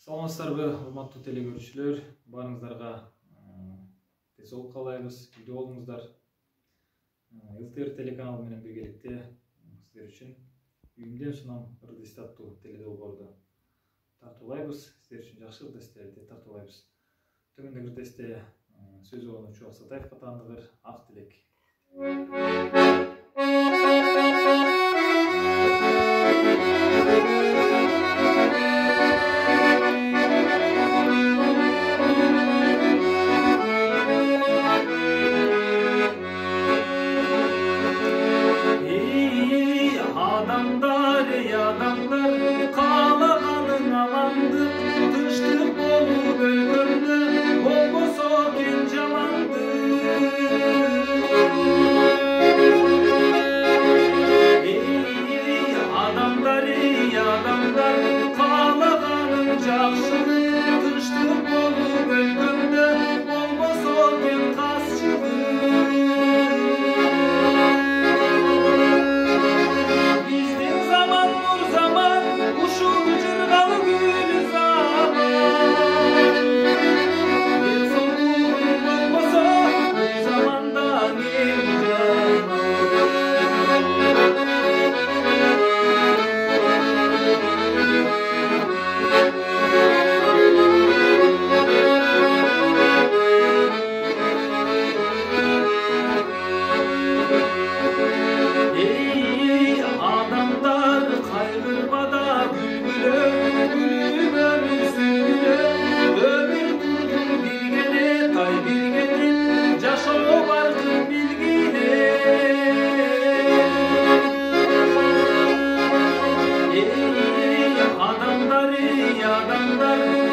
Саламатсыздарбы, урматтуу телекөрүүчүлөр, баарыңыздарга тез болуп калайбыз, күйдө болуңуздар. ЛТР телеканалы менен биргеликте сиздер үчүн үйүмдөн сунам ырдист аттуу теледолбоорду тартуулайбыз. Сиздер үчүн жакшы ырдистерди тартуулайбыз. Төгүндөгү ырдисте сөз угунуучу Аксатаевга таандыгыр Ак Тилек. Adamlar kalağanın alandı, tıştık bolup ölgöndü, olmasa genç alandı. Adamlar kalağanın jakşılığı, tıştık bolup ölgöndü, olmasa genç kasçılığı. Adamlar